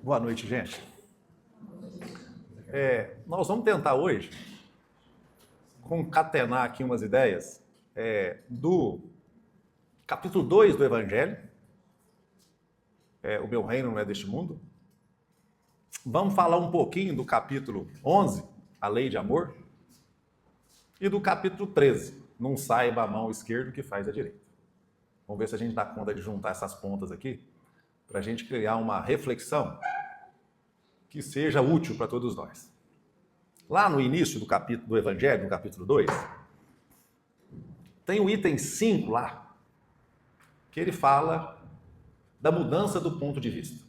Boa noite, gente. Nós vamos tentar hoje concatenar aqui umas ideias do capítulo 2 do Evangelho. O meu reino não é deste mundo. Vamos falar um pouquinho do capítulo 11, a lei de amor, e do capítulo 13, não saiba a mão esquerda o que faz a direita. Vamos ver se a gente dá conta de juntar essas pontas aqui, para a gente criar uma reflexão que seja útil para todos nós. Lá no início do capítulo do Evangelho, no capítulo 2, tem o item 5 lá, que ele fala da mudança do ponto de vista.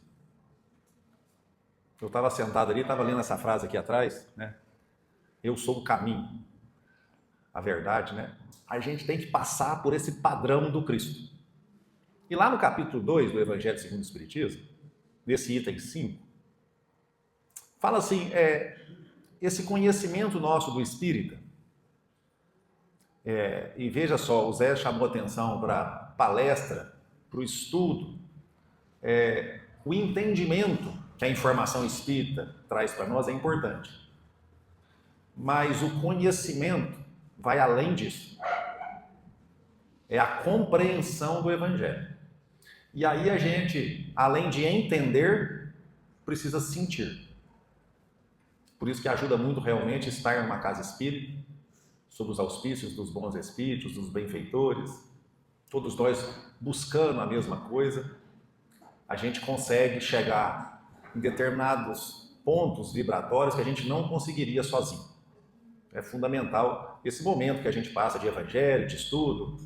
Eu estava sentado ali, estava lendo essa frase aqui atrás, né? Eu sou o caminho, a verdade, né? A gente tem que passar por esse padrão do Cristo. E lá no capítulo 2 do Evangelho segundo o Espiritismo, nesse item 5, fala assim, esse conhecimento nosso do Espírita, e veja só, o Zé chamou atenção para a palestra, para o estudo, o entendimento que a informação espírita traz para nós é importante. Mas o conhecimento vai além disso. É a compreensão do Evangelho. E aí a gente, além de entender, precisa sentir. Por isso que ajuda muito realmente estar numa casa espírita, sob os auspícios dos bons espíritos, dos benfeitores, todos nós buscando a mesma coisa, a gente consegue chegar em determinados pontos vibratórios que a gente não conseguiria sozinho. É fundamental esse momento que a gente passa de evangelho, de estudo,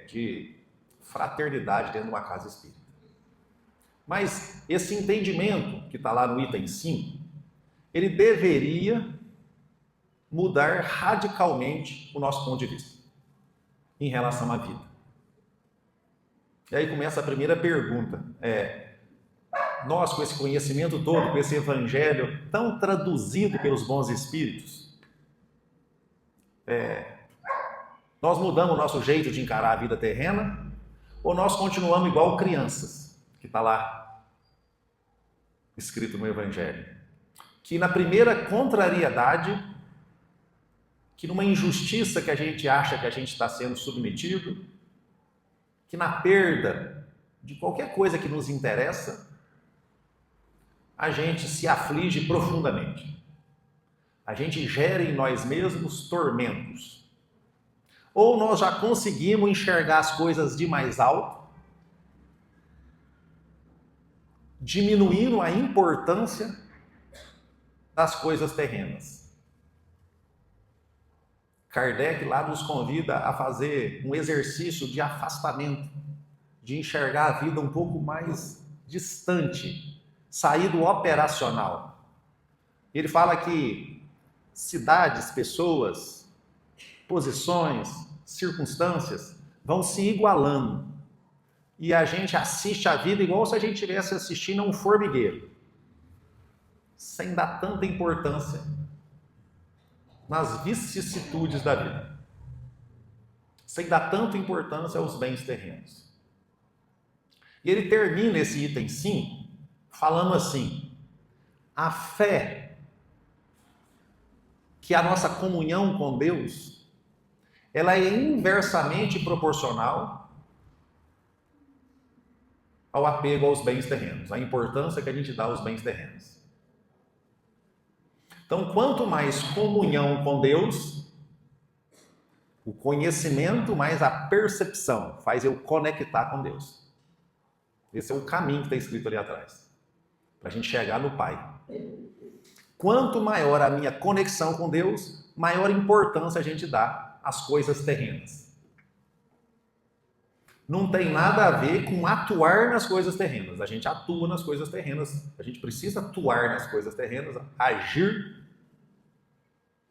de fraternidade dentro de uma casa espírita. Mas esse entendimento que está lá no item 5, ele deveria mudar radicalmente o nosso ponto de vista em relação à vida. E aí começa a primeira pergunta. Nós, com esse conhecimento todo, com esse evangelho tão traduzido pelos bons espíritos, nós mudamos o nosso jeito de encarar a vida terrena ou nós continuamos igual crianças, que está lá escrito no evangelho? Que na primeira contrariedade, que numa injustiça que a gente acha que a gente está sendo submetido, que na perda de qualquer coisa que nos interessa, a gente se aflige profundamente. A gente gera em nós mesmos tormentos. Ou nós já conseguimos enxergar as coisas de mais alto, diminuindo a importância das coisas terrenas. Kardec lá nos convida a fazer um exercício de afastamento, de enxergar a vida um pouco mais distante, sair do operacional. Ele fala que cidades, pessoas, posições, circunstâncias vão se igualando. E a gente assiste a vida igual se a gente estivesse assistindo a um formigueiro, sem dar tanta importância nas vicissitudes da vida, sem dar tanta importância aos bens terrenos. E ele termina esse item 5 falando assim: a fé, que a nossa comunhão com Deus, ela é inversamente proporcional ao apego aos bens terrenos, à importância que a gente dá aos bens terrenos. Então, quanto mais comunhão com Deus, o conhecimento mais a percepção faz eu conectar com Deus. Esse é o caminho que está escrito ali atrás, para a gente chegar no Pai. Quanto maior a minha conexão com Deus, maior importância a gente dá às coisas terrenas. Não tem nada a ver com atuar nas coisas terrenas. A gente atua nas coisas terrenas, a gente precisa atuar nas coisas terrenas, agir,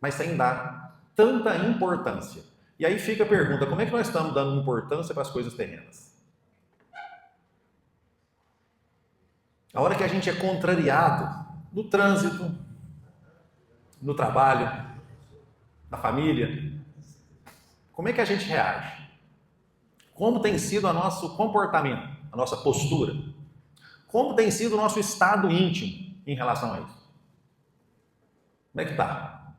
mas sem dar tanta importância. E aí fica a pergunta: como é que nós estamos dando importância para as coisas terrenas? A hora que a gente é contrariado no trânsito, no trabalho, na família, como é que a gente reage? Como tem sido o nosso comportamento, a nossa postura? Como tem sido o nosso estado íntimo em relação a isso? Como é que está?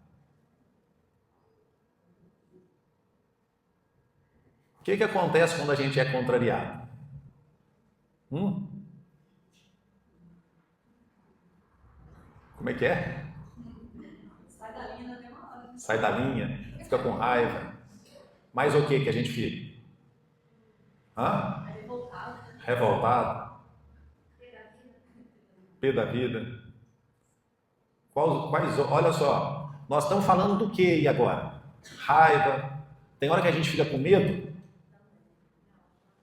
O que acontece quando a gente é contrariado? Como é que é? Sai da linha na mesma hora. Sai da linha, fica com raiva. Mas o que a gente fica? Revoltado. Revoltado? Pé da vida? Olha só, nós estamos falando do que aí agora? Raiva. Tem hora que a gente fica com medo?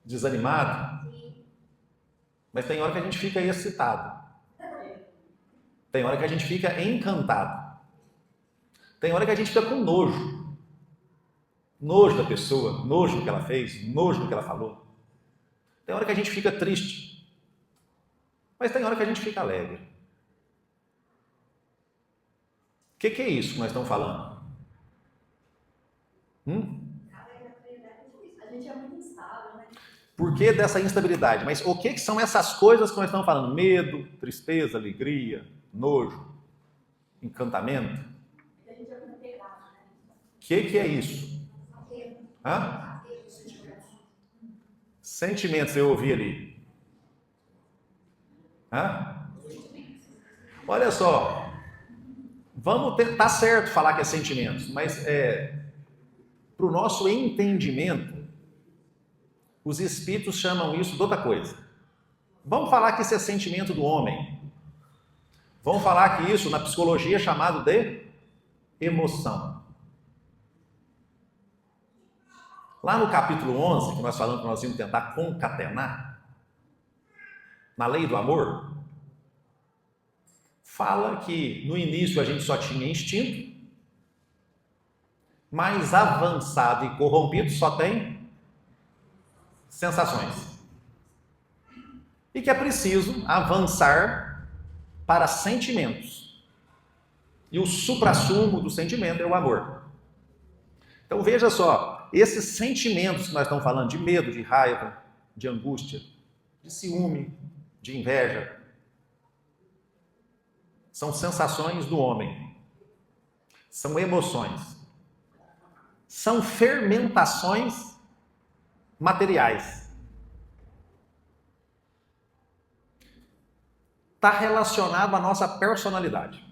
Desanimado? Mas tem hora que a gente fica excitado. Tem hora que a gente fica encantado. Tem hora que a gente fica com nojo. Nojo da pessoa, nojo do que ela fez, nojo do que ela falou. Tem hora que a gente fica triste. Mas tem hora que a gente fica alegre. O que é isso que nós estamos falando? A gente é muito instável, né? Por que dessa instabilidade? Mas o que são essas coisas que nós estamos falando? Medo, tristeza, alegria, nojo, encantamento? A gente é muito apegado, né? O que é isso? Sentimentos, eu ouvi ali. Olha só, vamos tentar certo falar que é sentimentos, mas para o nosso entendimento, os espíritos chamam isso de outra coisa. Vamos falar que isso é sentimento do homem. Vamos falar que isso na psicologia é chamado de emoção. Lá no capítulo 11, que nós falamos que nós íamos tentar concatenar, na lei do amor, fala que no início a gente só tinha instinto, mais avançado e corrompido só tem sensações. E que é preciso avançar para sentimentos. E o suprassumo do sentimento é o amor. Então veja só, esses sentimentos que nós estamos falando, de medo, de raiva, de angústia, de ciúme, de inveja, são sensações do homem, são emoções, são fermentações materiais. Está relacionado à nossa personalidade.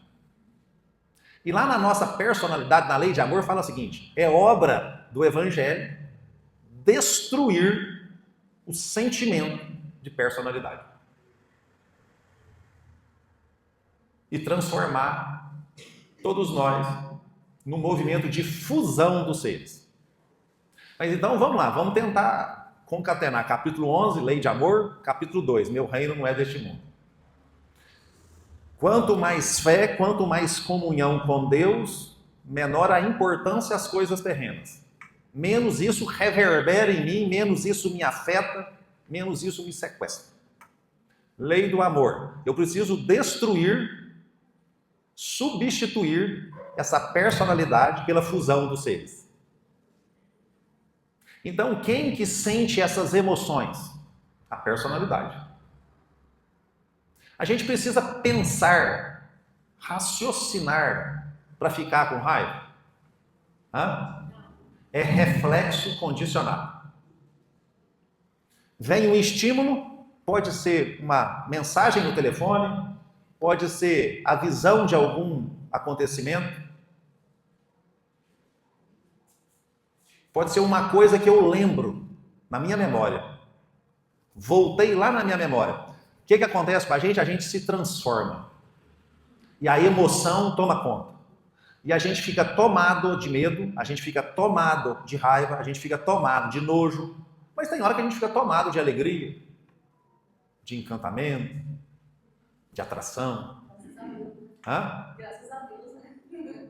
E lá na nossa personalidade, na lei de amor, fala o seguinte: é obra do Evangelho destruir o sentimento de personalidade e transformar todos nós no movimento de fusão dos seres. Mas então vamos lá, vamos tentar concatenar capítulo 11, lei de amor, capítulo 2, meu reino não é deste mundo. Quanto mais fé, quanto mais comunhão com Deus, menor a importância às coisas terrenas. Menos isso reverbera em mim, menos isso me afeta, menos isso me sequestra. Lei do amor. Eu preciso destruir, substituir essa personalidade pela fusão dos seres. Então, quem que sente essas emoções? A personalidade. A gente precisa pensar, raciocinar para ficar com raiva? É reflexo condicionado. Vem um estímulo, pode ser uma mensagem no telefone, pode ser a visão de algum acontecimento, pode ser uma coisa que eu lembro na minha memória. Voltei lá na minha memória. O que acontece com a gente? A gente se transforma. E a emoção toma conta. E a gente fica tomado de medo, a gente fica tomado de raiva, a gente fica tomado de nojo. Mas tem hora que a gente fica tomado de alegria, de encantamento, de atração. Graças a Deus, né?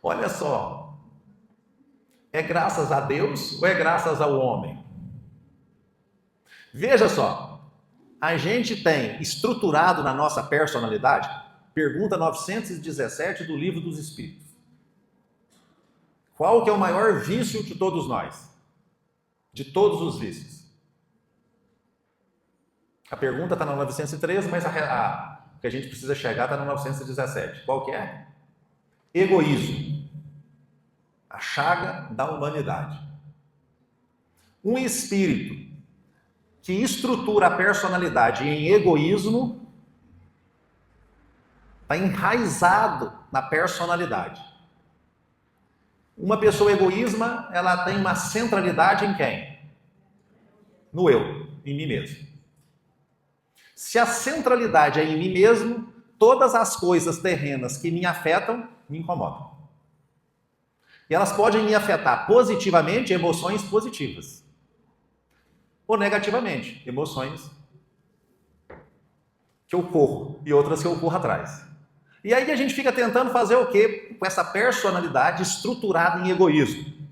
Olha só. É graças a Deus ou é graças ao homem? Veja só. A gente tem estruturado na nossa personalidade, pergunta 917 do Livro dos Espíritos. Qual que é o maior vício de todos nós? De todos os vícios. A pergunta está no 913, mas o que a gente precisa chegar está no 917. Qual que é? Egoísmo. A chaga da humanidade. Um espírito que estrutura a personalidade em egoísmo está enraizado na personalidade. Uma pessoa egoísta, ela tem uma centralidade em quem? No eu, em mim mesmo. Se a centralidade é em mim mesmo, todas as coisas terrenas que me afetam, me incomodam. E elas podem me afetar positivamente, emoções positivas. Ou negativamente, emoções que eu corro e outras que eu corro atrás. E aí a gente fica tentando fazer o quê? Com essa personalidade estruturada em egoísmo.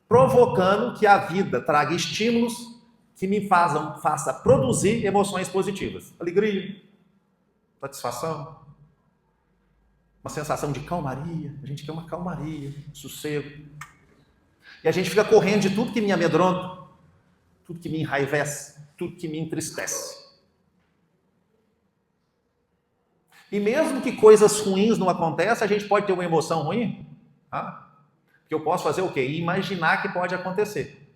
Provocando que a vida traga estímulos que me faça produzir emoções positivas. Alegria, satisfação, uma sensação de calmaria. A gente quer uma calmaria, sossego. E a gente fica correndo de tudo que me amedronta, tudo que me enraivece, tudo que me entristece. E mesmo que coisas ruins não aconteçam, a gente pode ter uma emoção ruim? Porque eu posso fazer o quê? Imaginar que pode acontecer.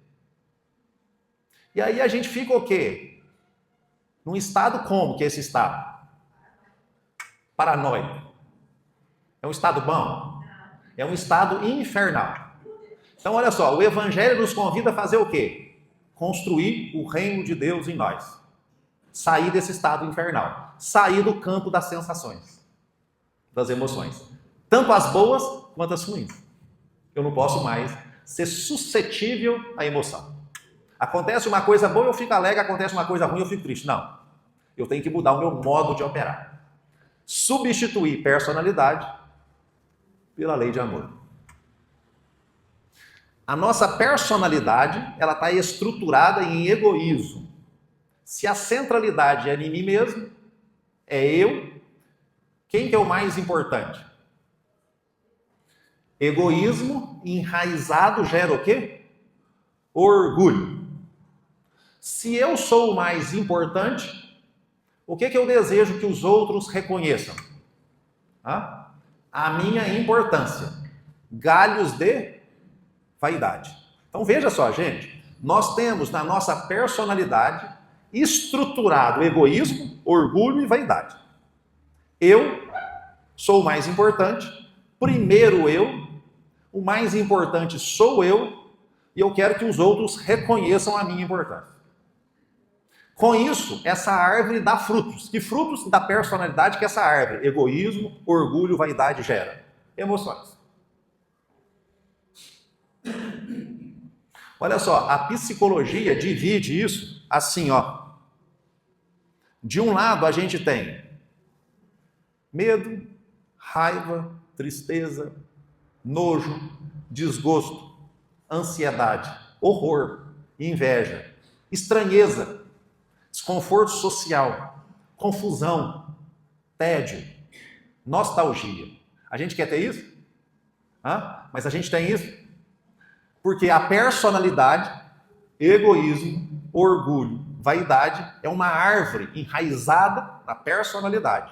E aí a gente fica o quê? Num estado como que é esse estado? Paranoico. É um estado bom? É um estado infernal. Então olha só, o Evangelho nos convida a fazer o quê? Construir o reino de Deus em nós. Sair desse estado infernal. Sair do campo das sensações, das emoções. Tanto as boas quanto as ruins. Eu não posso mais ser suscetível à emoção. Acontece uma coisa boa, eu fico alegre, acontece uma coisa ruim, eu fico triste. Não. Eu tenho que mudar o meu modo de operar. Substituir personalidade pela lei de amor. A nossa personalidade, ela está estruturada em egoísmo. Se a centralidade é em mim mesmo, é eu, quem que é o mais importante? Egoísmo enraizado gera o quê? Orgulho. Se eu sou o mais importante, o que eu desejo que os outros reconheçam? A minha importância. Galhos de vaidade. Então veja só, gente, nós temos na nossa personalidade estruturado egoísmo, orgulho e vaidade. Eu sou o mais importante, primeiro eu, o mais importante sou eu, e eu quero que os outros reconheçam a minha importância. Com isso, essa árvore dá frutos. Que frutos da personalidade que essa árvore, egoísmo, orgulho, vaidade gera? Emoções. Olha só, a psicologia divide isso assim, ó. De um lado a gente tem medo, raiva, tristeza, nojo, desgosto, ansiedade, horror, inveja, estranheza, desconforto social, confusão, tédio, nostalgia. A gente quer ter isso? Mas a gente tem isso? Porque a personalidade, egoísmo, orgulho, vaidade é uma árvore enraizada na personalidade.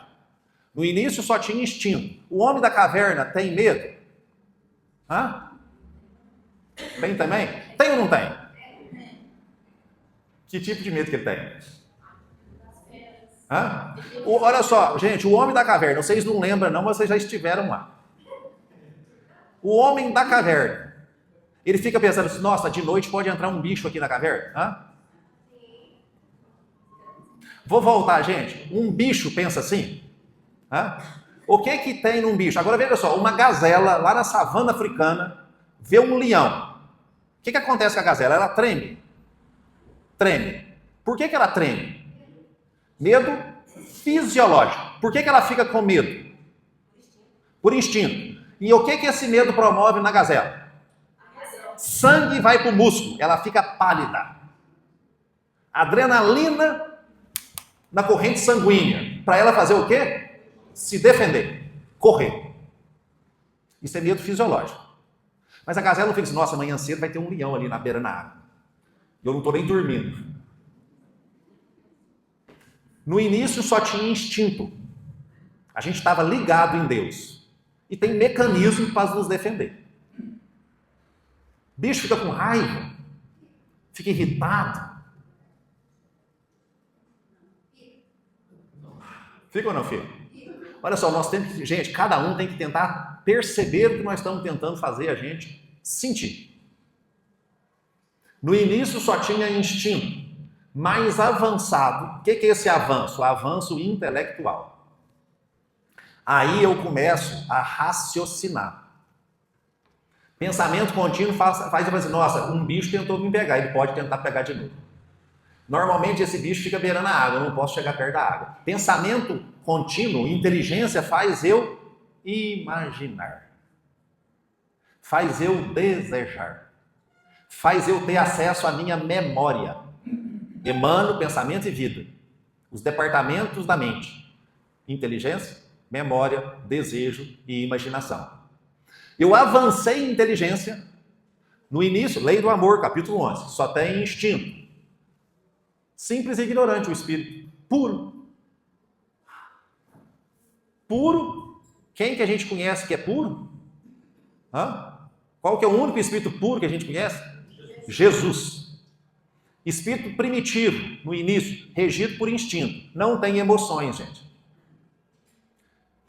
No início só tinha instinto. O homem da caverna tem medo? Tem também? Tem ou não tem? Que tipo de medo que ele tem? Olha só, gente, o homem da caverna, vocês não lembram não, mas vocês já estiveram lá. O homem da caverna, ele fica pensando assim, nossa, de noite pode entrar um bicho aqui na caverna? Vou voltar, gente. Um bicho pensa assim? O que tem num bicho? Agora veja só, uma gazela lá na savana africana vê um leão. O que acontece com a gazela? Ela treme. Treme. Por que ela treme? Medo fisiológico. Por que ela fica com medo? Por instinto. E o que esse medo promove na gazela? Sangue vai para o músculo, ela fica pálida. Adrenalina na corrente sanguínea. Para ela fazer o quê? Se defender, correr. Isso é medo fisiológico. Mas a gazela não fica assim, nossa, amanhã cedo vai ter um leão ali na beira da água. Eu não estou nem dormindo. No início só tinha instinto. A gente estava ligado em Deus. E tem mecanismo para nos defender. Bicho fica com raiva, fica irritado. Fica ou não fica? Olha só, nós temos que, gente, cada um tem que tentar perceber o que nós estamos tentando fazer a gente sentir. No início só tinha instinto. Mais avançado, o que é esse avanço? O avanço intelectual. Aí eu começo a raciocinar. Pensamento contínuo faz eu assim, nossa, um bicho tentou me pegar, ele pode tentar pegar de novo. Normalmente esse bicho fica beirando a água, eu não posso chegar perto da água. Pensamento contínuo, inteligência faz eu imaginar. Faz eu desejar. Faz eu ter acesso à minha memória. Emano, pensamento e vida. Os departamentos da mente. Inteligência, memória, desejo e imaginação. Eu avancei em inteligência. No início, lei do amor, capítulo 11. Só tem instinto. Simples e ignorante o espírito. Puro. Puro. Quem que a gente conhece que é puro? Hã? Qual que é o único espírito puro que a gente conhece? Jesus. Espírito primitivo, no início, regido por instinto. Não tem emoções, gente.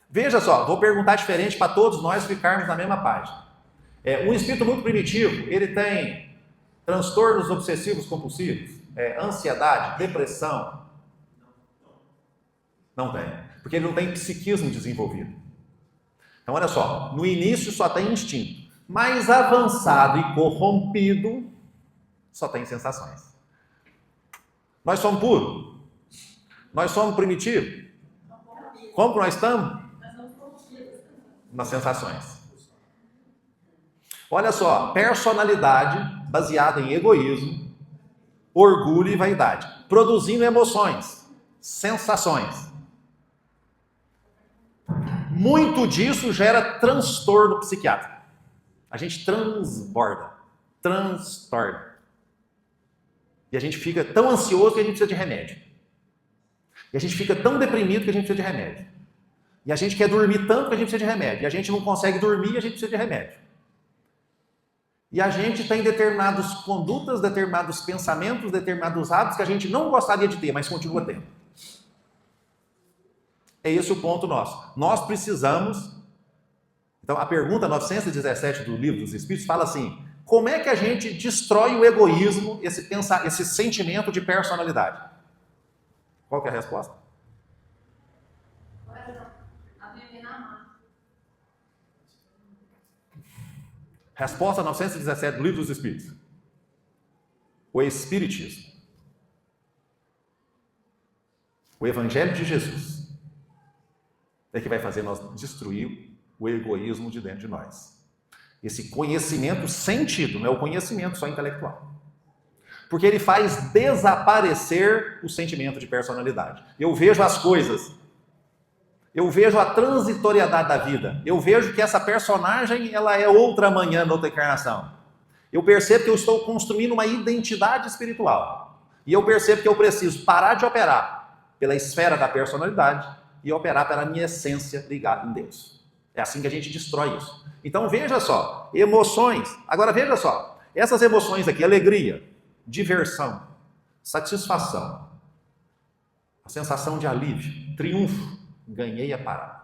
Veja só, vou perguntar diferente para todos nós ficarmos na mesma página. Um espírito muito primitivo, ele tem transtornos obsessivos compulsivos, ansiedade, depressão. Não tem, porque ele não tem psiquismo desenvolvido. Então, olha só, no início só tem instinto. Mais avançado e corrompido, só tem sensações. Nós somos puros? Nós somos primitivos? Como que nós estamos? Nas sensações. Olha só, personalidade baseada em egoísmo, orgulho e vaidade, produzindo emoções, sensações. Muito disso gera transtorno psiquiátrico. A gente transborda, transtorna. E a gente fica tão ansioso que a gente precisa de remédio. E a gente fica tão deprimido que a gente precisa de remédio. E a gente quer dormir tanto que a gente precisa de remédio. E a gente não consegue dormir e a gente precisa de remédio. E a gente tem determinadas condutas, determinados pensamentos, determinados hábitos que a gente não gostaria de ter, mas continua tendo. É esse o ponto nosso. Nós precisamos... Então, a pergunta 917 do Livro dos Espíritos fala assim: como é que a gente destrói o egoísmo, esse sentimento de personalidade? Qual que é a resposta? Aprender a amar. Resposta 917 do Livro dos Espíritos. O Espiritismo. O Evangelho de Jesus é que vai fazer nós destruir o egoísmo de dentro de nós. Esse conhecimento sentido, não é o conhecimento só intelectual. Porque ele faz desaparecer o sentimento de personalidade. Eu vejo as coisas, eu vejo a transitoriedade da vida, eu vejo que essa personagem ela é outra amanhã, noutra encarnação. Eu percebo que eu estou construindo uma identidade espiritual. E eu percebo que eu preciso parar de operar pela esfera da personalidade e operar pela minha essência ligada em Deus. É assim que a gente destrói isso. Então veja só, emoções. Agora veja só, essas emoções aqui, alegria, diversão, satisfação, a sensação de alívio, triunfo, ganhei a parada.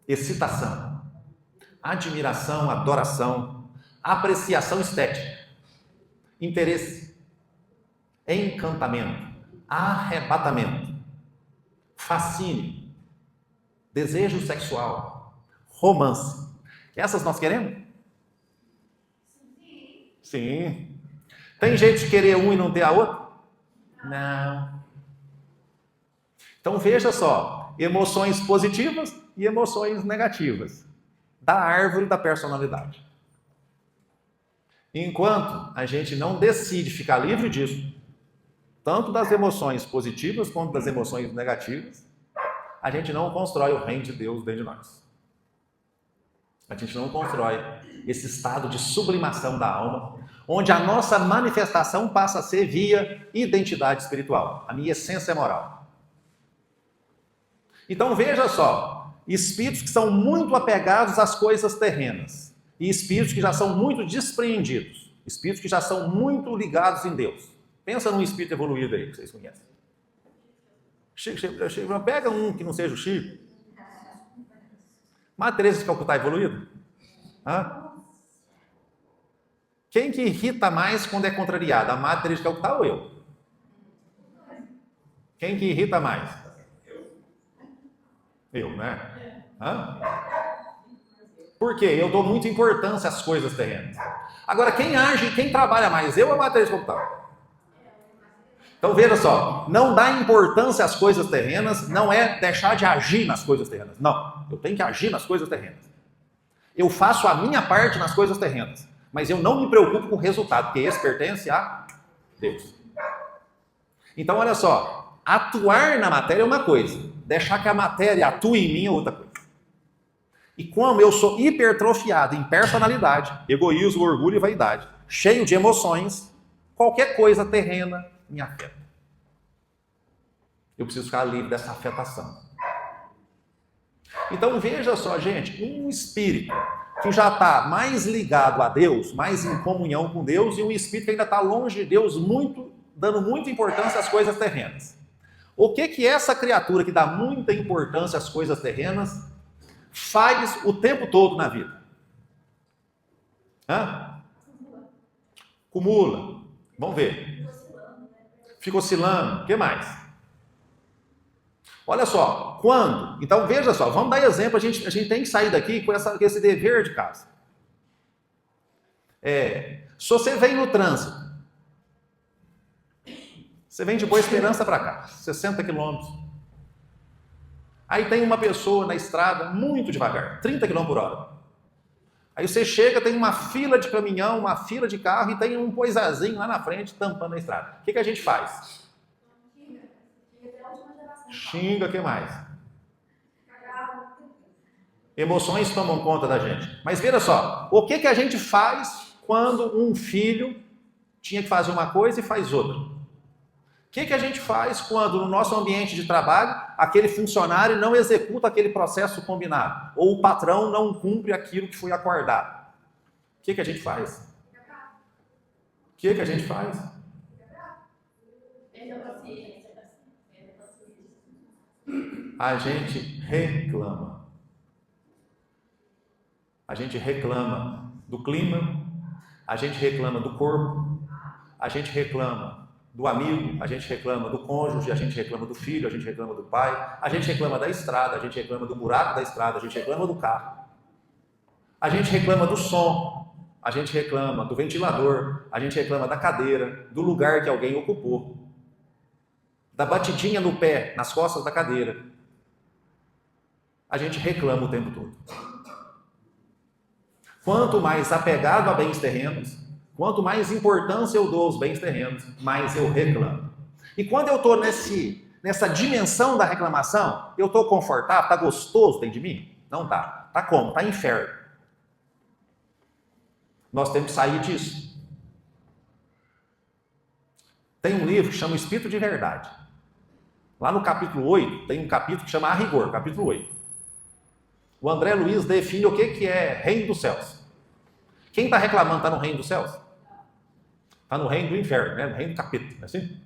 Excitação, admiração, adoração, apreciação estética, interesse, encantamento, arrebatamento, fascínio, desejo sexual, romance. Essas nós queremos? Sim. Tem jeito de querer um e não ter a outra? Não. Então veja só, emoções positivas e emoções negativas da árvore da personalidade. Enquanto a gente não decide ficar livre disso, tanto das emoções positivas quanto das emoções negativas, a gente não constrói o reino de Deus dentro de nós. A gente não constrói esse estado de sublimação da alma, onde a nossa manifestação passa a ser via identidade espiritual, a minha essência moral. Então veja só, espíritos que são muito apegados às coisas terrenas e espíritos que já são muito despreendidos, espíritos que já são muito ligados em Deus. Pensa num espírito evoluído aí que vocês conhecem. Chico, pega um que não seja o Chico. Madre Teresa de Calcutá evoluída? Hã? Quem que irrita mais quando é contrariado? A Madre Teresa de Calcutá ou eu? Quem que irrita mais? Eu, né? Hã? Por quê? Eu dou muita importância às coisas terrenas. Agora, quem age, quem trabalha mais? Eu ou a Madre Teresa de Calcutá? Então veja só, não dar importância às coisas terrenas não é deixar de agir nas coisas terrenas. Não, eu tenho que agir nas coisas terrenas. Eu faço a minha parte nas coisas terrenas, mas eu não me preocupo com o resultado, porque esse pertence a Deus. Então olha só, atuar na matéria é uma coisa, deixar que a matéria atue em mim é outra coisa. E como eu sou hipertrofiado em personalidade, egoísmo, orgulho e vaidade, cheio de emoções, qualquer coisa terrena me afeta. Eu preciso ficar livre dessa afetação. Então veja só, gente, um espírito que já está mais ligado a Deus, mais em comunhão com Deus, e um espírito que ainda está longe de Deus, dando muita importância às coisas terrenas. O que essa criatura que dá muita importância às coisas terrenas faz o tempo todo na vida? Acumula. Vamos ver. Fica oscilando. O que mais? Olha só, quando? Então veja só, vamos dar exemplo, a gente tem que sair daqui com esse dever de casa. Se você vem no trânsito, você vem de Boa Esperança para cá, 60 quilômetros. Aí tem uma pessoa na estrada muito devagar, 30 km por hora. Aí você chega, tem uma fila de caminhão, uma fila de carro e tem um poisazinho lá na frente tampando a estrada. O que a gente faz? Xinga, o que mais? Emoções tomam conta da gente. Mas veja só, o que a gente faz quando um filho tinha que fazer uma coisa e faz outra? O que a gente faz quando no nosso ambiente de trabalho aquele funcionário não executa aquele processo combinado? Ou o patrão não cumpre aquilo que foi acordado? O que a gente faz? O que a gente faz? A gente reclama. A gente reclama do clima, a gente reclama do corpo, a gente reclama do amigo, a gente reclama do cônjuge, a gente reclama do filho, a gente reclama do pai, a gente reclama da estrada, a gente reclama do buraco da estrada, a gente reclama do carro, a gente reclama do som, a gente reclama do ventilador, a gente reclama da cadeira, do lugar que alguém ocupou, da batidinha no pé, nas costas da cadeira. A gente reclama o tempo todo. Quanto mais apegado a bens terrenos, quanto mais importância eu dou aos bens terrenos, mais eu reclamo. E quando eu estou nessa dimensão da reclamação, eu estou confortável, está gostoso dentro de mim? Não está. Está como? Está inferno. Nós temos que sair disso. Tem um livro que chama O Espírito de Verdade. Lá no capítulo 8, tem um capítulo que chama A Rigor, capítulo 8. O André Luiz define o que é reino dos céus. Quem está reclamando está no reino dos céus? Está no reino do inferno, né? No reino do capeta, não é assim?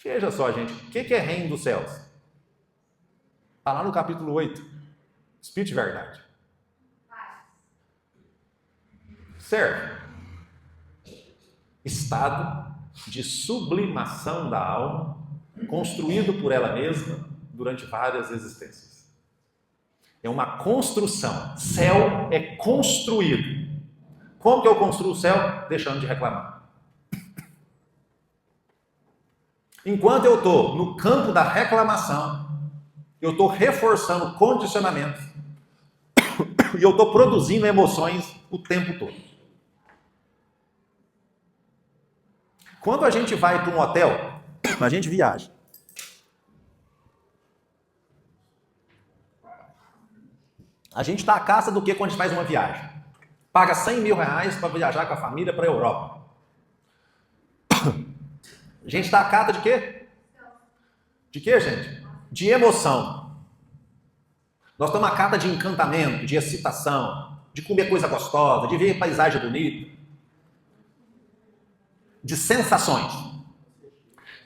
Veja só, gente, o que é reino dos céus? Está lá no capítulo 8. Espírito de Verdade. Certo? Estado de sublimação da alma, construído por ela mesma durante várias existências. É uma construção. Céu é construído. Como que eu construo o céu? Deixando de reclamar. Enquanto eu estou no campo da reclamação, eu estou reforçando condicionamentos e eu estou produzindo emoções o tempo todo. Quando a gente vai para um hotel, a gente viaja. A gente está à caça do que quando a gente faz uma viagem? Paga 100 mil reais para viajar com a família para a Europa. A gente está à cata de quê? De quê, gente? De emoção. Nós estamos a cada de encantamento, de excitação, de comer coisa gostosa, de ver paisagem bonita, de sensações.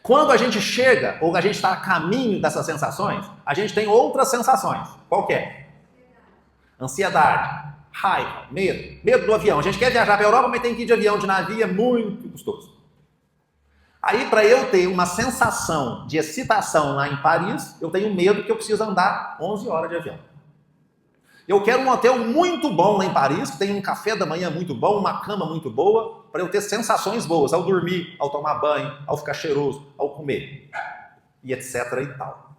Quando a gente chega, ou a gente está a caminho dessas sensações, a gente tem outras sensações. Qual que é? Ansiedade, raiva, medo. Medo do avião. A gente quer viajar para a Europa, mas tem que ir de avião, de navio, é muito custoso. Aí, para eu ter uma sensação de excitação lá em Paris, eu tenho medo que eu preciso andar 11 horas de avião. Eu quero um hotel muito bom lá em Paris, que tem um café da manhã muito bom, uma cama muito boa, para eu ter sensações boas ao dormir, ao tomar banho, ao ficar cheiroso, ao comer, e etc e tal.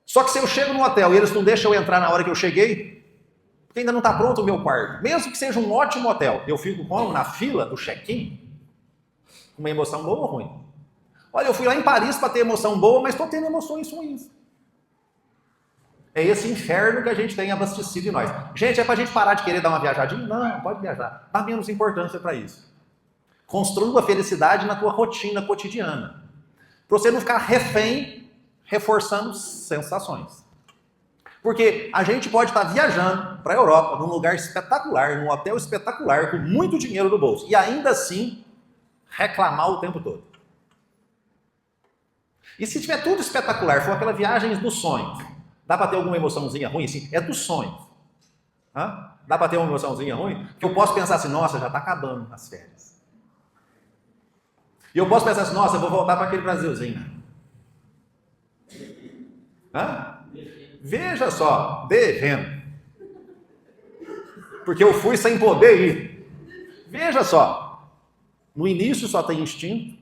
Só que se eu chego no hotel e eles não deixam eu entrar na hora que eu cheguei, porque ainda não está pronto o meu quarto, mesmo que seja um ótimo hotel, eu fico como? Na fila do check-in, com uma emoção boa ou ruim? Olha, eu fui lá em Paris para ter emoção boa, mas estou tendo emoções ruins. É esse inferno que a gente tem abastecido em nós. Gente, é para a gente parar de querer dar uma viajadinha? Não, pode viajar. Dá menos importância para isso. Construa a felicidade na tua rotina cotidiana. Para você não ficar refém, reforçando sensações. Porque a gente pode estar viajando para a Europa, num lugar espetacular, num hotel espetacular, com muito dinheiro no bolso, e ainda assim reclamar o tempo todo. E se tiver tudo espetacular, for aquela viagem dos sonhos, dá para ter alguma emoçãozinha ruim? Assim, é dos sonhos. Hã? Dá para ter uma emoçãozinha ruim? Que eu posso pensar assim, nossa, já está acabando as férias. E eu posso pensar assim, nossa, eu vou voltar para aquele Brasilzinho. Hã? Veja só, devendo. Porque eu fui sem poder ir. Veja só, no início só tem instinto,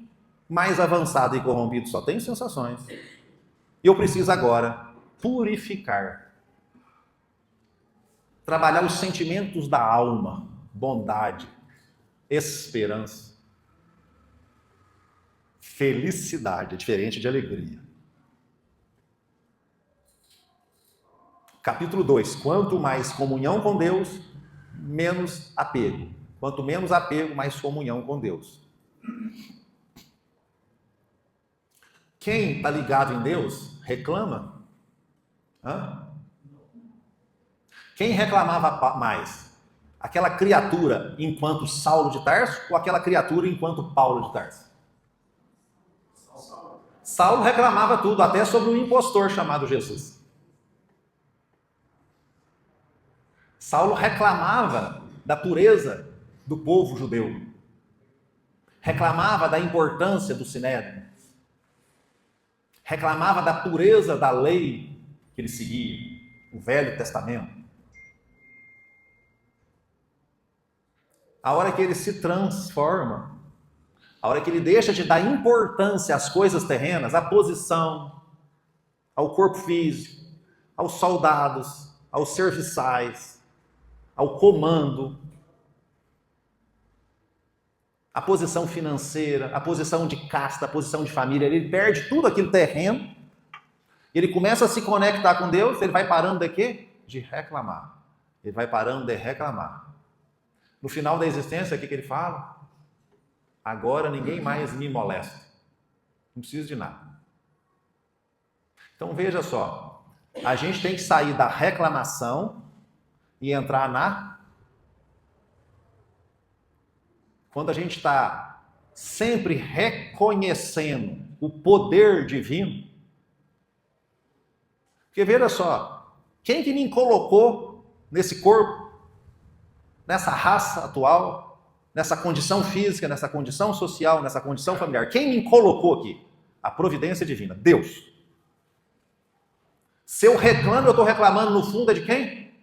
mais avançado e corrompido só tem sensações. E eu preciso agora purificar. Trabalhar os sentimentos da alma, bondade, esperança, felicidade, é diferente de alegria. Capítulo 2, quanto mais comunhão com Deus, menos apego. Quanto menos apego, mais comunhão com Deus. Quem está ligado em Deus, reclama. Hã? Quem reclamava mais? Aquela criatura enquanto Saulo de Tarso ou aquela criatura enquanto Paulo de Tarso? Saulo reclamava tudo, até sobre um impostor chamado Jesus. Saulo reclamava da pureza do povo judeu. Reclamava da importância do Sinédrio. Reclamava da pureza da lei que ele seguia, o Velho Testamento. A hora que ele se transforma, a hora que ele deixa de dar importância às coisas terrenas, à posição, ao corpo físico, aos soldados, aos serviçais, ao comando, a posição financeira, a posição de casta, a posição de família, ele perde tudo aquilo terreno, ele começa a se conectar com Deus, ele vai parando de quê? De reclamar. Ele vai parando de reclamar. No final da existência, o que ele fala? Agora ninguém mais me molesta. Não preciso de nada. Então veja só, a gente tem que sair da reclamação e entrar na... Quando a gente está sempre reconhecendo o poder divino, porque veja só, quem que me colocou nesse corpo, nessa raça atual, nessa condição física, nessa condição social, nessa condição familiar? Quem me colocou aqui? A providência divina, Deus. Se eu reclamo, eu estou reclamando no fundo é de quem?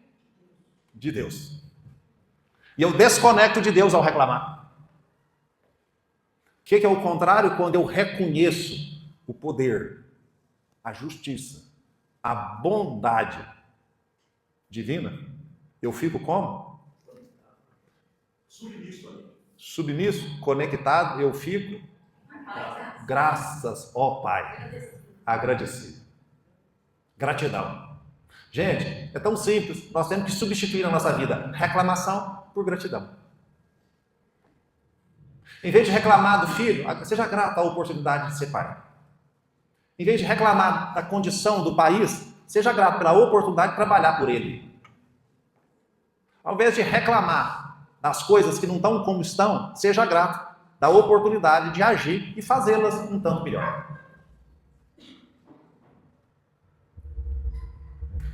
De Deus. E eu desconecto de Deus ao reclamar. O que é o contrário? Quando eu reconheço o poder, a justiça, a bondade divina, eu fico como? Submisso, conectado, eu fico graças, ó Pai, agradecido. Gratidão. Gente, é tão simples, nós temos que substituir na nossa vida reclamação por gratidão. Em vez de reclamar do filho, seja grato à oportunidade de ser pai. Em vez de reclamar da condição do país, seja grato pela oportunidade de trabalhar por ele. Ao invés de reclamar das coisas que não estão como estão, seja grato da oportunidade de agir e fazê-las um tanto melhor.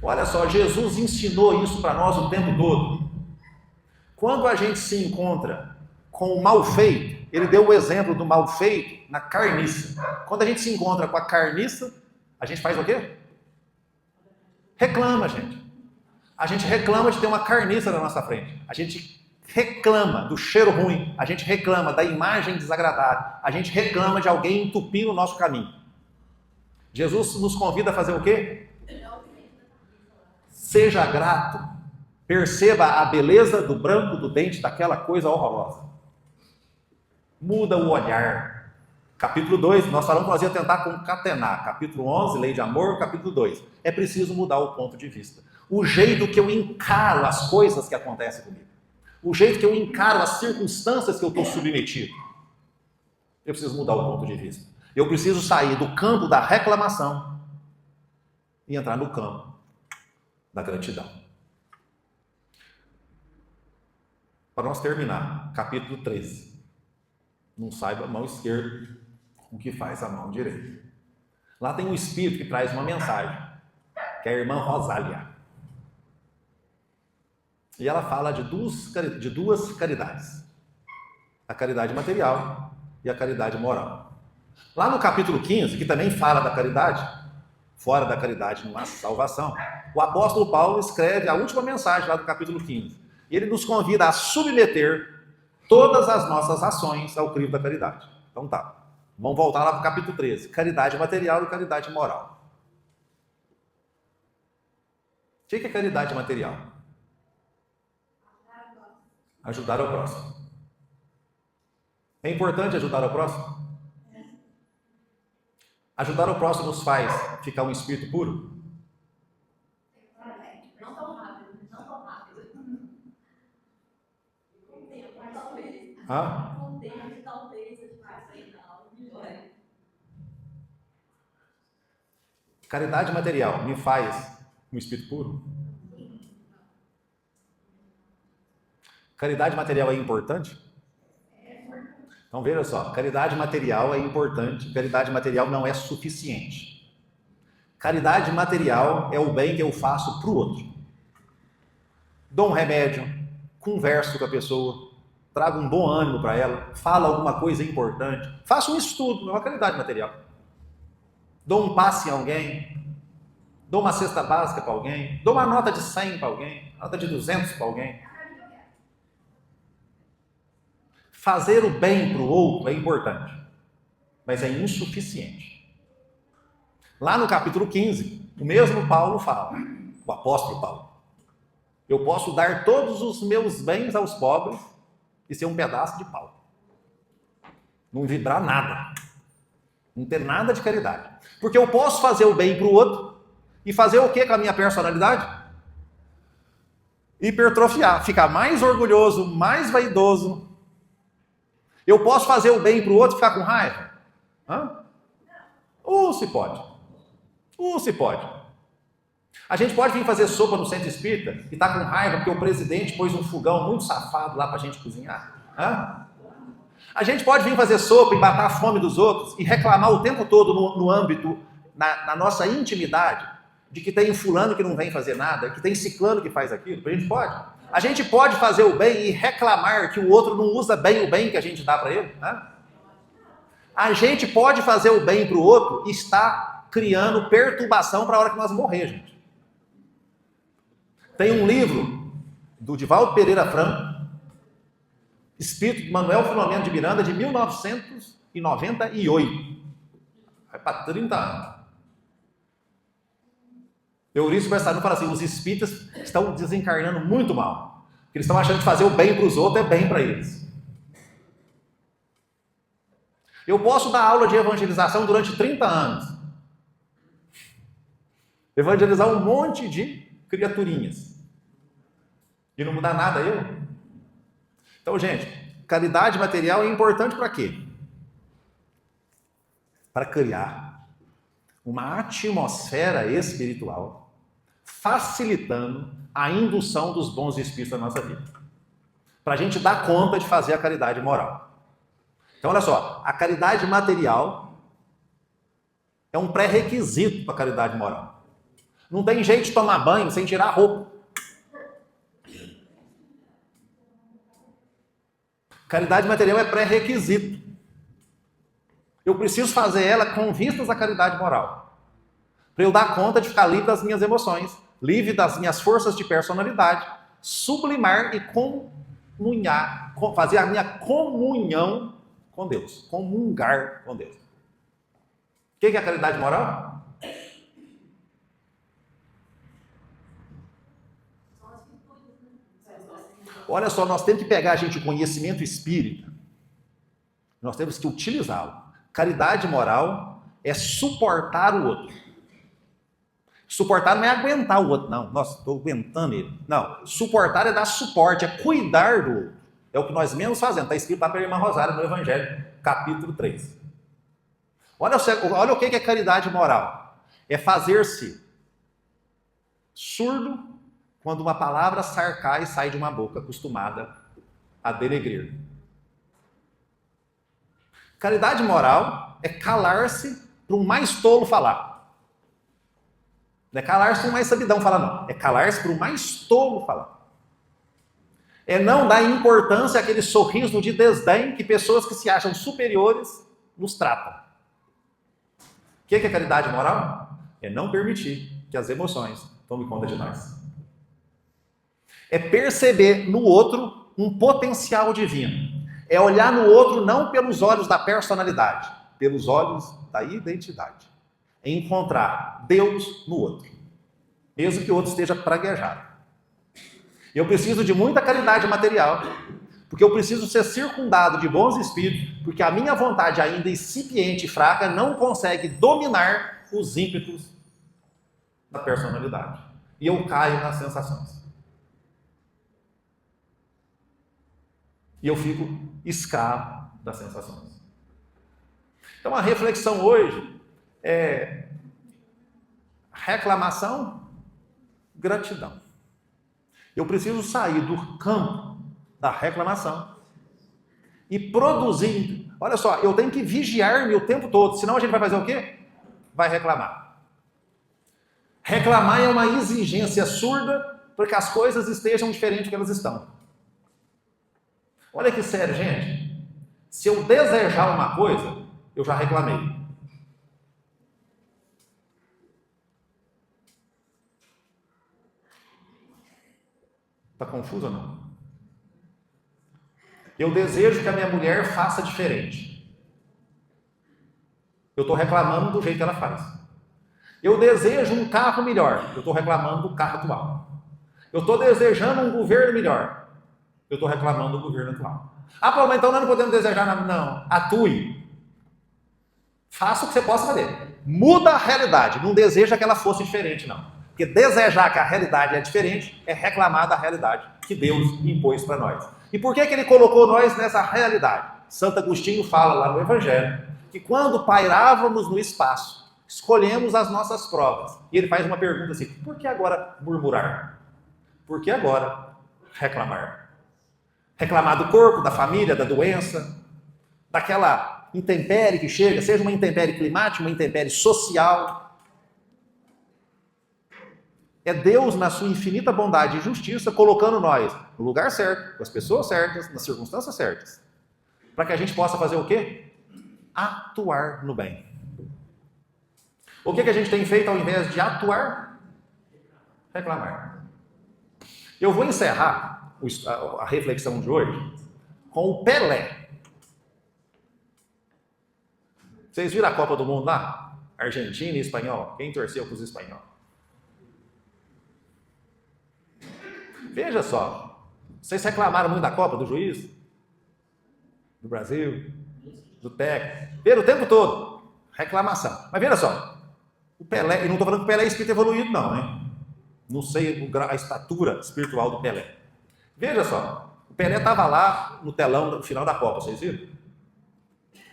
Olha só, Jesus ensinou isso para nós o tempo todo. Quando a gente se encontra com o mal feito, ele deu o exemplo do mal feito na carniça. Quando a gente se encontra com a carniça, a gente faz o quê? Reclama, gente. A gente reclama de ter uma carniça na nossa frente. A gente reclama do cheiro ruim. A gente reclama da imagem desagradável. A gente reclama de alguém entupir o nosso caminho. Jesus nos convida a fazer o quê? Seja grato. Perceba a beleza do branco do dente daquela coisa horrorosa. Muda o olhar. Capítulo 2, nós falamos que nós íamos tentar concatenar. Capítulo 11, lei de amor. Capítulo 2. É preciso mudar o ponto de vista. O jeito que eu encaro as coisas que acontecem comigo. O jeito que eu encaro as circunstâncias que eu estou submetido. Eu preciso mudar o ponto de vista. Eu preciso sair do campo da reclamação e entrar no campo da gratidão. Para nós terminar, capítulo 13. Não saiba a mão esquerda o que faz a mão direita. Lá tem um espírito que traz uma mensagem, que é a irmã Rosália. E ela fala de duas caridades. A caridade material e a caridade moral. Lá no capítulo 15, que também fala da caridade, fora da caridade não há salvação, o apóstolo Paulo escreve a última mensagem lá do capítulo 15. E ele nos convida a submeter todas as nossas ações ao crivo da caridade. Então tá, vamos voltar lá para o capítulo 13. Caridade material e caridade moral. O que é caridade material? Ajudar ao próximo. É importante ajudar ao próximo? Ajudar ao próximo nos faz ficar um espírito puro? Não tão rápido, não tão rápido. Com o tempo, talvez. Com o tempo, talvez a gente vai aceitar algo melhor. Caridade material me faz um espírito puro? Caridade material é importante? Então veja só, caridade material é importante, caridade material não é suficiente. Caridade material é o bem que eu faço para o outro. Dou um remédio, converso com a pessoa, trago um bom ânimo para ela, falo alguma coisa importante, faço um estudo, é uma caridade material. Dou um passe em alguém, dou uma cesta básica para alguém, dou uma nota de 100 para alguém, nota de 200 para alguém. Fazer o bem para o outro é importante, mas é insuficiente. Lá no capítulo 15, o mesmo Paulo fala, o apóstolo Paulo, eu posso dar todos os meus bens aos pobres e ser um pedaço de pau. Não vibrar nada. Não ter nada de caridade. Porque eu posso fazer o bem para o outro e fazer o que com a minha personalidade? Hipertrofiar, ficar mais orgulhoso, mais vaidoso. Eu posso fazer o bem para o outro e ficar com raiva? Se pode. Se pode. A gente pode vir fazer sopa no centro espírita e estar com raiva porque o presidente pôs um fogão muito safado lá para a gente cozinhar? A gente pode vir fazer sopa e matar a fome dos outros e reclamar o tempo todo no âmbito, na nossa intimidade, de que tem um fulano que não vem fazer nada, que tem ciclano que faz aquilo? A gente pode. A gente pode fazer o bem e reclamar que o outro não usa bem o bem que a gente dá para ele? A gente pode fazer o bem para o outro e está criando perturbação para a hora que nós morrer, gente. Tem um livro do Divaldo Pereira Franco, Espírito de Manuel Filomeno de Miranda, de 1998. Vai para 30 anos. Eurício Bessarino fala assim, os espíritas estão desencarnando muito mal. Porque eles estão achando que fazer o bem para os outros é bem para eles. Eu posso dar aula de evangelização durante 30 anos. Evangelizar um monte de criaturinhas. E não mudar nada eu? Então, gente, caridade material é importante para quê? Para criar uma atmosfera espiritual facilitando a indução dos bons espíritos na nossa vida. Para a gente dar conta de fazer a caridade moral. Então, olha só, a caridade material é um pré-requisito para a caridade moral. Não tem jeito de tomar banho sem tirar a roupa. Caridade material é pré-requisito. Eu preciso fazer ela com vistas à caridade moral. Para eu dar conta de ficar livre das minhas emoções, livre das minhas forças de personalidade, sublimar e comunhar, fazer a minha comunhão com Deus. Comungar com Deus. O que é a caridade moral? Olha só, nós temos que pegar, gente, o conhecimento espírita. Nós temos que utilizá-lo. Caridade moral é suportar o outro. Suportar não é aguentar o outro, não. Nossa, estou aguentando ele. Não, suportar é dar suporte, é cuidar do outro. É o que nós menos fazemos. Está escrito lá pela irmã Rosária no Evangelho, capítulo 3. Olha o que é caridade moral. É fazer-se surdo quando uma palavra sarcai sai de uma boca acostumada a denegrir. Caridade moral é calar-se para um mais tolo falar. Não é calar-se para um mais sabidão falar, não. É calar-se para um mais tolo falar. É não dar importância àquele sorriso de desdém que pessoas que se acham superiores nos tratam. O que é caridade moral? É não permitir que as emoções tomem conta de nós. É perceber no outro um potencial divino. É olhar no outro não pelos olhos da personalidade, pelos olhos da identidade. É encontrar Deus no outro, mesmo que o outro esteja praguejado. Eu preciso de muita caridade material, porque eu preciso ser circundado de bons espíritos, porque a minha vontade ainda incipiente e fraca não consegue dominar os ímpetos da personalidade. E eu caio nas sensações. E eu fico escravo das sensações. Então a reflexão hoje é reclamação, gratidão. Eu preciso sair do campo da reclamação e produzir. Olha só, eu tenho que vigiar-me o tempo todo, senão a gente vai fazer o quê? Vai reclamar. Reclamar é uma exigência surda para que as coisas estejam diferentes do que elas estão. Olha que sério, gente. Se eu desejar uma coisa, eu já reclamei. Está confuso ou não? Eu desejo que a minha mulher faça diferente. Eu estou reclamando do jeito que ela faz. Eu desejo um carro melhor. Eu estou reclamando do carro atual. Eu estou desejando um governo melhor. Eu estou reclamando do governo atual. Ah, Paulo, mas então nós não podemos desejar nada. Não, atue. Faça o que você possa fazer. Muda a realidade. Não deseja que ela fosse diferente, não. Porque desejar que a realidade é diferente é reclamar da realidade que Deus impôs para nós. E por que ele colocou nós nessa realidade? Santo Agostinho fala lá no Evangelho que quando pairávamos no espaço, escolhemos as nossas provas. E ele faz uma pergunta assim: por que agora murmurar? Por que agora reclamar? Reclamar do corpo, da família, da doença, daquela intempérie que chega, seja uma intempérie climática, uma intempérie social. É Deus, na sua infinita bondade e justiça, colocando nós no lugar certo, com as pessoas certas, nas circunstâncias certas, para que a gente possa fazer o quê? Atuar no bem. O que a gente tem feito ao invés de atuar? Reclamar. Eu vou encerrar a reflexão de hoje com o Pelé. Vocês viram a Copa do Mundo lá? Argentina e espanhol. Quem torceu para os espanhóis? Veja só. Vocês reclamaram muito da Copa, do juiz? Do Brasil? Do técnico? Viram o tempo todo? Reclamação. Mas veja só. O Pelé, e não estou falando que o Pelé é espírito evoluído, não, hein? Não sei a estatura espiritual do Pelé. Veja só, o Pelé estava lá no telão no final da Copa, vocês viram?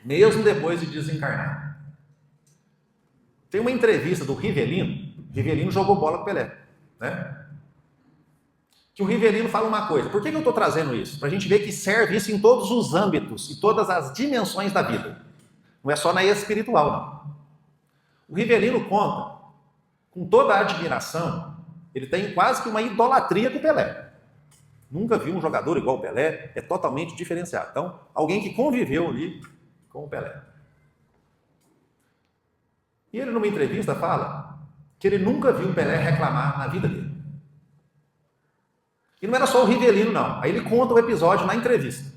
Mesmo depois de desencarnar. Tem uma entrevista do Rivelino jogou bola com o Pelé, né? Que o Rivelino fala uma coisa. Por que eu estou trazendo isso? Para a gente ver que serve isso em todos os âmbitos e todas as dimensões da vida. Não é só na espiritual, não. O Rivelino conta, com toda a admiração, ele tem quase que uma idolatria com o Pelé. Nunca vi um jogador igual o Pelé, é totalmente diferenciado. Então, alguém que conviveu ali com o Pelé. E ele, numa entrevista, fala que ele nunca viu o Pelé reclamar na vida dele. E não era só o Rivelino, não. Aí ele conta o episódio na entrevista.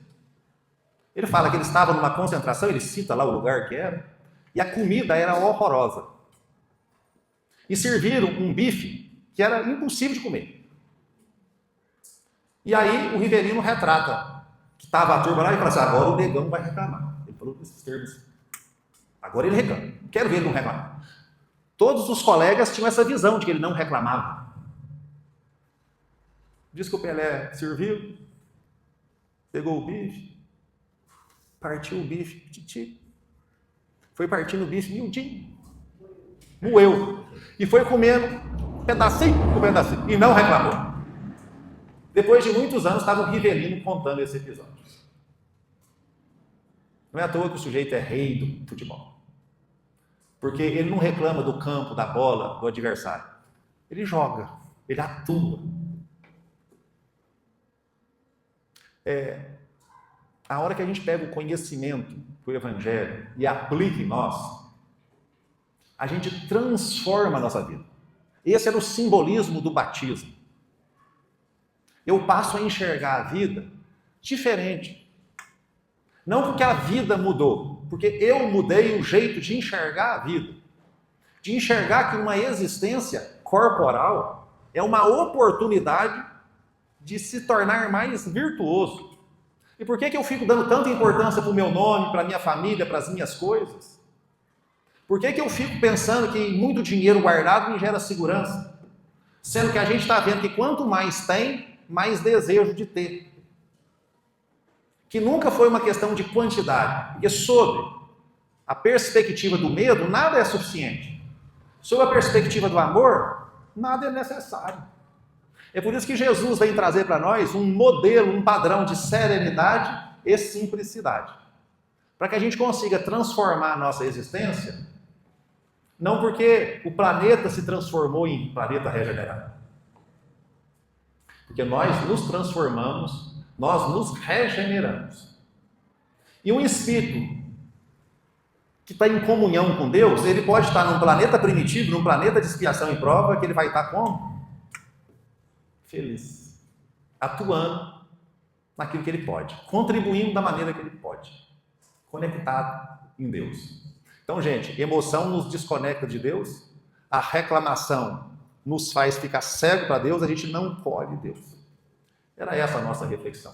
Ele fala que ele estava numa concentração, ele cita lá o lugar que era, e a comida era horrorosa. E serviram um bife que era impossível de comer. E aí o Rivelino retrata que estava a turma lá e fala assim, agora o negão vai reclamar. Ele falou esses termos. Agora ele reclama. Quero ver ele não reclamar. Todos os colegas tinham essa visão de que ele não reclamava. Diz que o Pelé serviu, pegou o bife, partiu o bife, titi, foi partindo o bife miudinho, moeu, e foi comendo pedacinho por pedacinho, e não reclamou. Depois de muitos anos, estava o Rivelino contando esse episódio. Não é à toa que o sujeito é rei do futebol. Porque ele não reclama do campo, da bola, do adversário. Ele joga, ele atua. A hora que a gente pega o conhecimento do Evangelho e aplica em nós, a gente transforma a nossa vida. Esse era o simbolismo do batismo. Eu passo a enxergar a vida diferente. Não porque a vida mudou, porque eu mudei o jeito de enxergar a vida. De enxergar que uma existência corporal é uma oportunidade de se tornar mais virtuoso. E por que eu fico dando tanta importância para o meu nome, para a minha família, para as minhas coisas? Por que eu fico pensando que muito dinheiro guardado me gera segurança? Sendo que a gente está vendo que quanto mais tem, mais desejo de ter. Que nunca foi uma questão de quantidade. Porque sob a perspectiva do medo, nada é suficiente. Sob a perspectiva do amor, nada é necessário. É por isso que Jesus vem trazer para nós um modelo, um padrão de serenidade e simplicidade. Para que a gente consiga transformar a nossa existência, não porque o planeta se transformou em planeta regenerado. Porque nós nos transformamos, nós nos regeneramos. E um espírito que está em comunhão com Deus, ele pode estar num planeta primitivo, num planeta de expiação e prova, que ele vai estar como? Feliz, atuando naquilo que ele pode, contribuindo da maneira que ele pode, conectado em Deus. Então, gente, emoção nos desconecta de Deus, a reclamação nos faz ficar cego para Deus, a gente não colhe Deus. Era essa a nossa reflexão.